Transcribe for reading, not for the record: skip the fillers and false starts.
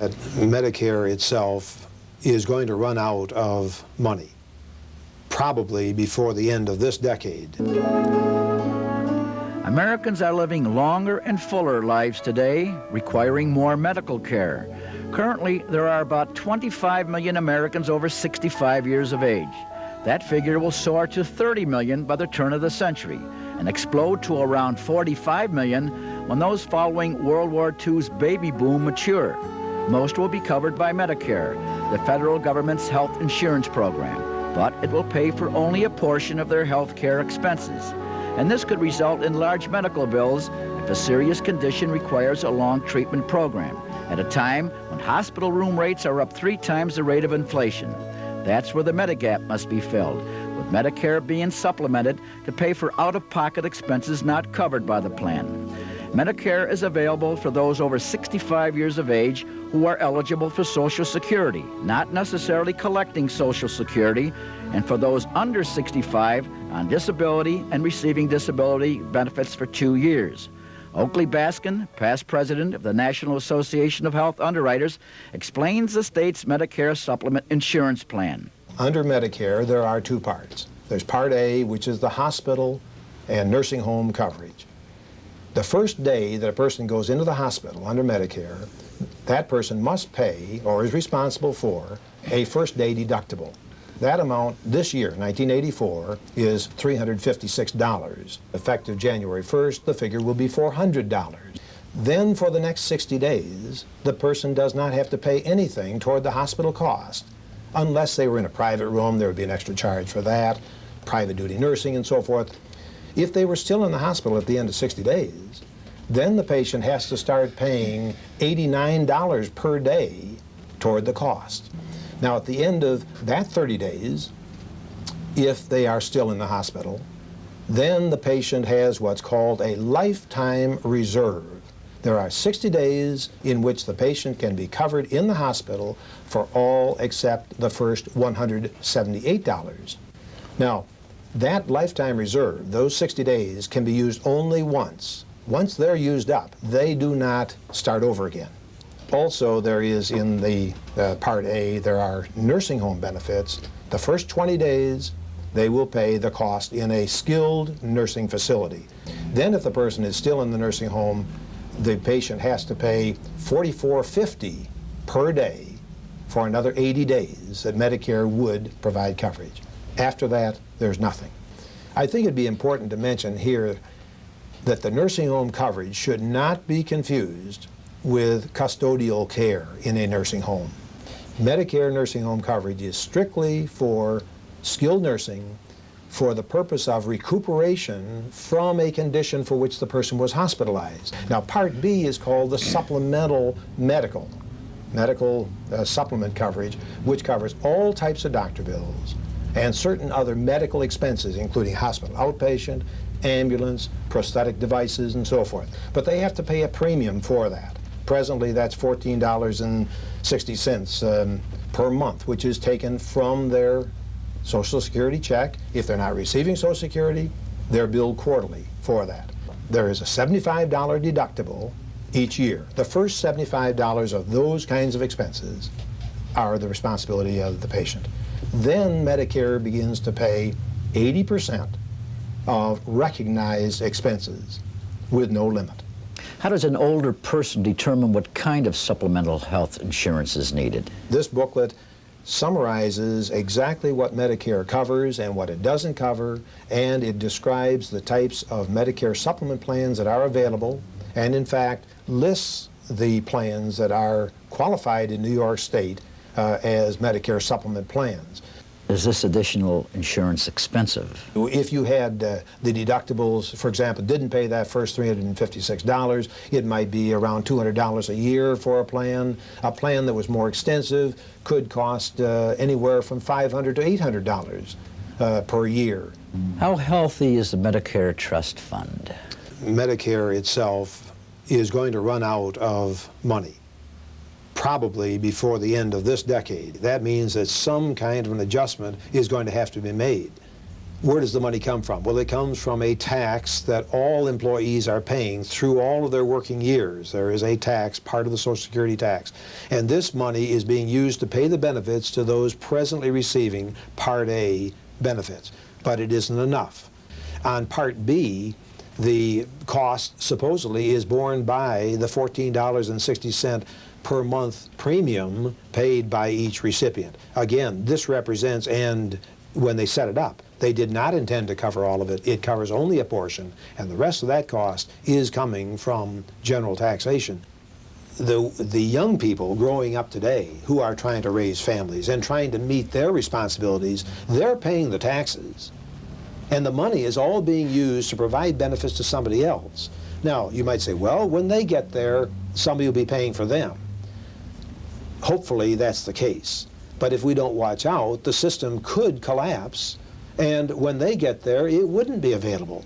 Medicare itself is going to run out of money, probably before the end of this decade. Americans are living longer and fuller lives today, requiring more medical care. Currently, there are about 25 million Americans over 65 years of age. That figure will soar to 30 million by the turn of the century and explode to around 45 million when those following World War II's baby boom mature. Most will be covered by Medicare, the federal government's health insurance program, but it will pay for only a portion of their health care expenses. And this could result in large medical bills if a serious condition requires a long treatment program, at a time when hospital room rates are up 3 times the rate of inflation. That's where the Medigap must be filled, with Medicare being supplemented to pay for out-of-pocket expenses not covered by the plan. Medicare is available for those over 65 years of age who are eligible for Social Security, not necessarily collecting Social Security, and for those under 65 on disability and receiving disability benefits for 2 years. Oakley Baskin, past president of the National Association of Health Underwriters, explains the state's Medicare Supplement Insurance Plan. Under Medicare, there are 2 parts. There's Part A, which is the hospital and nursing home coverage. The first day that a person goes into the hospital under Medicare, that person must pay, or is responsible for, a first day deductible. That amount this year, 1984, is $356. Effective January 1st, the figure will be $400. Then for the next 60 days, the person does not have to pay anything toward the hospital cost. Unless they were in a private room, there would be an extra charge for that, private duty nursing and so forth. If they were still in the hospital at the end of 60 days, then the patient has to start paying $89 per day toward the cost. Now, at the end of that 30 days, if they are still in the hospital, then the patient has what's called a lifetime reserve. There are 60 days in which the patient can be covered in the hospital for all except the first $178. Now, that lifetime reserve, those 60 days, can be used only once. Once they're used up, they do not start over again. Also, there is in the Part A, there are nursing home benefits. The first 20 days, they will pay the cost in a skilled nursing facility. Then if the person is still in the nursing home, the patient has to pay $44.50 per day for another 80 days that Medicare would provide coverage. After that, there's nothing. I think it'd be important to mention here that the nursing home coverage should not be confused with custodial care in a nursing home. Medicare nursing home coverage is strictly for skilled nursing for the purpose of recuperation from a condition for which the person was hospitalized. Now, Part B is called the supplemental medical supplement coverage, which covers all types of doctor bills and certain other medical expenses, including hospital outpatient, ambulance, prosthetic devices, and so forth. But they have to pay a premium for that. Presently, that's $14.60 per month, which is taken from their Social Security check. If they're not receiving Social Security, they're billed quarterly for that. There is a $75 deductible each year. The first $75 of those kinds of expenses are the responsibility of the patient. Then Medicare begins to pay 80% of recognized expenses with no limit. How does an older person determine what kind of supplemental health insurance is needed? This booklet summarizes exactly what Medicare covers and what it doesn't cover, and it describes the types of Medicare supplement plans that are available, and in fact lists the plans that are qualified in New York State as Medicare supplement plans. Is this additional insurance expensive? If you had the deductibles, for example, didn't pay that first $356, it might be around $200 a year for a plan. A plan that was more extensive could cost anywhere from $500 to $800 per year. How healthy is the Medicare Trust Fund? Medicare itself is going to run out of money, probably before the end of this decade. That means that some kind of an adjustment is going to have to be made. Where does the money come from? Well, it comes from a tax that all employees are paying through all of their working years. There is a tax, part of the Social Security tax. And this money is being used to pay the benefits to those presently receiving Part A benefits. But it isn't enough. On Part B, the cost supposedly is borne by the $14.60 per month premium paid by each recipient. Again, this represents, and when they set it up, they did not intend to cover all of it. It covers only a portion, and the rest of that cost is coming from general taxation. The young people growing up today who are trying to raise families and trying to meet their responsibilities, they're paying the taxes. And the money is all being used to provide benefits to somebody else. Now, you might say, well, when they get there, somebody will be paying for them. Hopefully that's the case. But if we don't watch out, the system could collapse, and when they get there, it wouldn't be available.